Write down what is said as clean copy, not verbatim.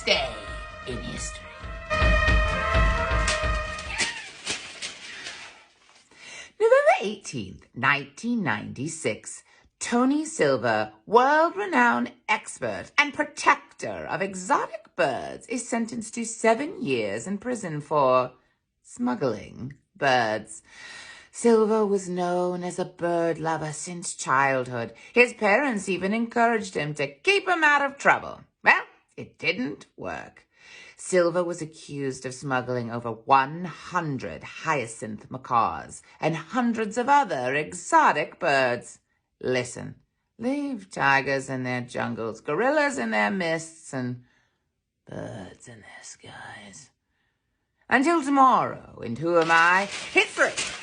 day in history. November 18th, 1996, Tony Silver, world-renowned expert and protector of exotic birds, is sentenced to 7 years in prison for smuggling birds. Silver was known as a bird lover since childhood. His parents even encouraged him to keep him out of trouble. Well, it didn't work. Silver was accused of smuggling over 100 hyacinth macaws and hundreds of other exotic birds. Listen, leave tigers in their jungles, gorillas in their mists, and birds in their skies. Until tomorrow, and who am I? Hit 3.